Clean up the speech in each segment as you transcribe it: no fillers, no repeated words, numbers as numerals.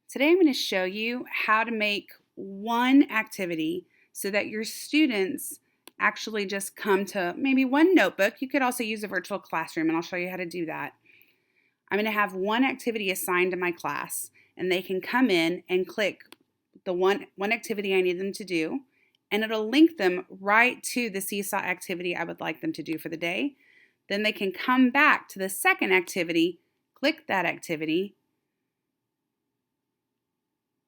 Today I'm going to show you how to make one activity so that your students actually just come to maybe one notebook. You could also use a virtual classroom, and I'll show you how to do that. I'm going to have one activity assigned to my class, and they can come in and click the one activity I need them to do, and it'll link them right to the Seesaw activity I would like them to do for the day. Then they can come back to the second activity, click that activity,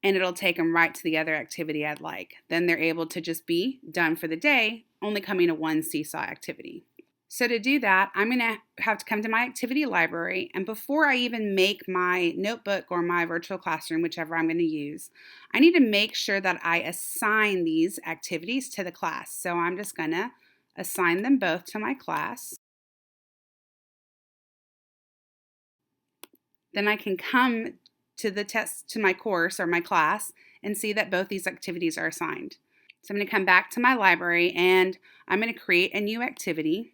and it'll take them right to the other activity I'd like. Then they're able to just be done for the day, only coming to one Seesaw activity. So to do that, I'm going to have to come to my activity library, and before I even make my notebook or my virtual classroom, whichever I'm going to use, I need to make sure that I assign these activities to the class. So I'm just going to assign them both to my class. Then I can come to my course or my class and see that both these activities are assigned. So I'm going to come back to my library and I'm going to create a new activity,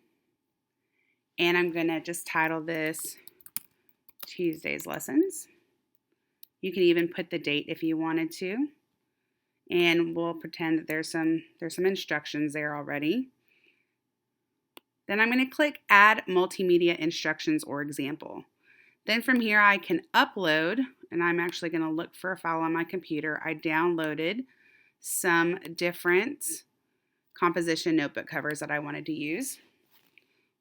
and I'm going to just title this Tuesday's Lessons. You can even put the date if you wanted to, and we'll pretend that there's some instructions there already. Then I'm going to click Add Multimedia Instructions or Example. Then from here I can upload, and I'm actually going to look for a file on my computer. I downloaded some different composition notebook covers that I wanted to use.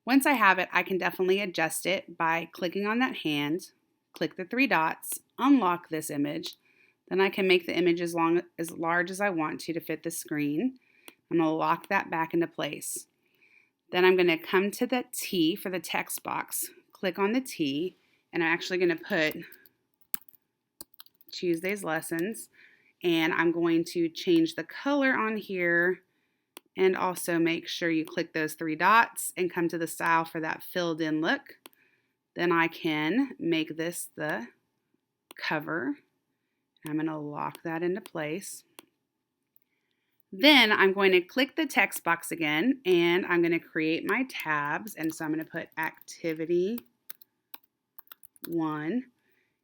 Once I have it, I can definitely adjust it by clicking on that hand, click the three dots, unlock this image. Then I can make the image as large as I want to fit the screen. I'm going to lock that back into place. Then I'm going to come to the T for the text box, click on the T, and I'm actually going to put Tuesday's Lessons, and I'm going to change the color on here, and also make sure you click those three dots and come to the style for that filled in look. Then I can make this the cover. I'm going to lock that into place. Then I'm going to click the text box again, and I'm going to create my tabs, and so I'm going to put Activity 1,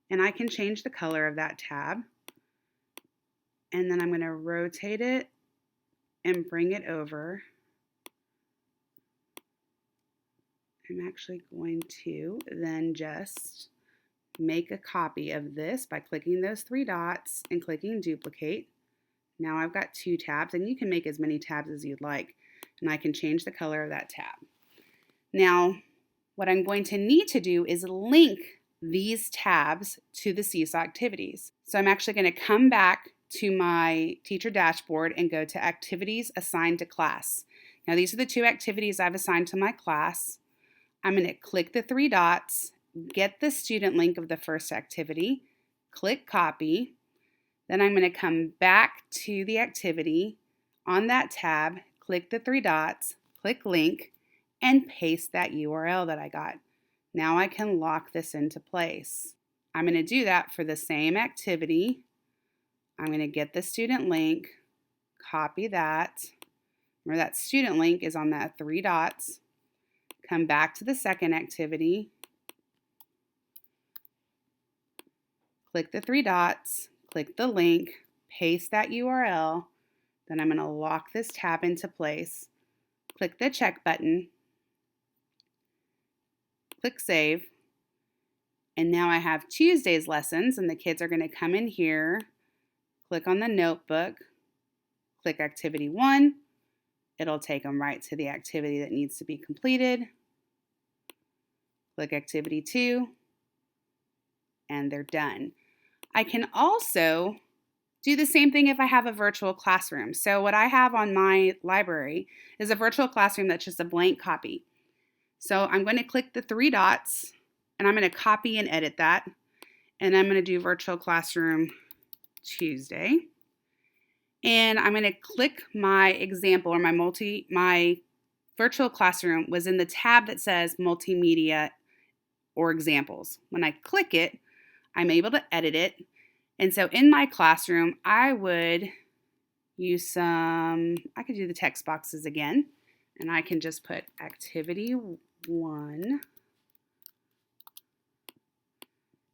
and I can change the color of that tab, and then I'm going to rotate it and bring it over. I'm actually going to then just make a copy of this by clicking those three dots and clicking Duplicate. Now I've got two tabs, and you can make as many tabs as you'd like, and I can change the color of that tab. Now what I'm going to need to do is link these tabs to the Seesaw activities. So I'm actually going to come back to my teacher dashboard and go to Activities Assigned to Class. Now these are the two activities I've assigned to my class. I'm going to click the three dots, get the student link of the first activity, click Copy. Then I'm going to come back to the activity. On that tab, click the three dots, click Link, and paste that URL that I got. Now I can lock this into place. I'm going to do that for the same activity. I'm going to get the student link, copy that. Remember that student link is on that three dots. Come back to the second activity. Click the three dots, click the link, paste that URL. Then I'm going to lock this tab into place. Click the check button. Click Save, and now I have Tuesday's Lessons, and the kids are going to come in here, click on the notebook, click Activity 1. It'll take them right to the activity that needs to be completed. Click Activity 2, and they're done. I can also do the same thing if I have a virtual classroom. So what I have on my library is a virtual classroom that's just a blank copy. So I'm going to click the three dots, and I'm going to copy and edit that, and I'm going to do Virtual Classroom Tuesday, and I'm going to click my example, or my virtual classroom was in the tab that says Multimedia or Examples. When I click it, I'm able to edit it, and so in my classroom I would use I could do the text boxes again, and I can just put Activity 1,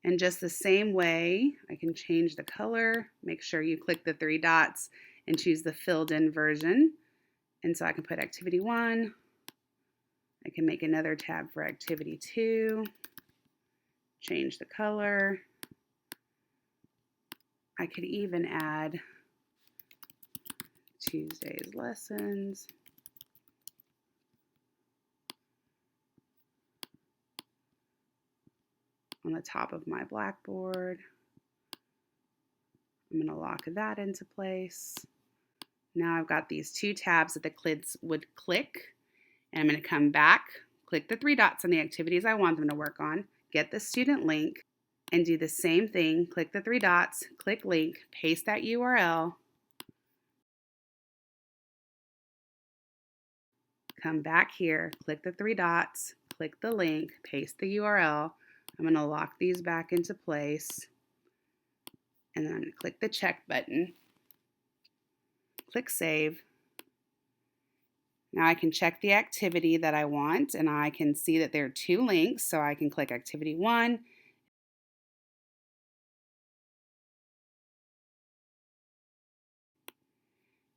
And just the same way, I can change the color. Make sure you click the three dots and choose the filled in version. And so I can put activity 1. I can make another tab for activity 2. Change the color. I could even add Tuesday's lessons. On the top of my blackboard. I'm going to lock that into place. Now I've got these 2 tabs that the kids would click, and I'm going to come back, click the 3 dots on the activities I want them to work on, get the student link, and do the same thing. Click the 3 dots, click link, paste that URL, come back here, click the 3 dots, click the link, paste the URL. I'm going to lock these back into place, and then I'm going to click the check button, click save. Now I can check the activity that I want, and I can see that there are 2 links, so I can click activity 1.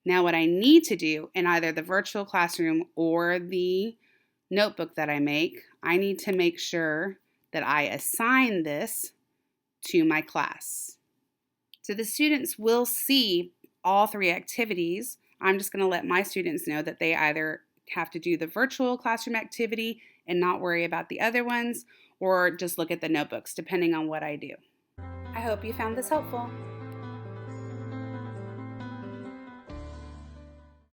Now what I need to do in either the virtual classroom or the notebook that I make, I need to make sure that I assign this to my class. So the students will see all 3 activities. I'm just going to let my students know that they either have to do the virtual classroom activity and not worry about the other ones, or just look at the notebooks, depending on what I do. I hope you found this helpful.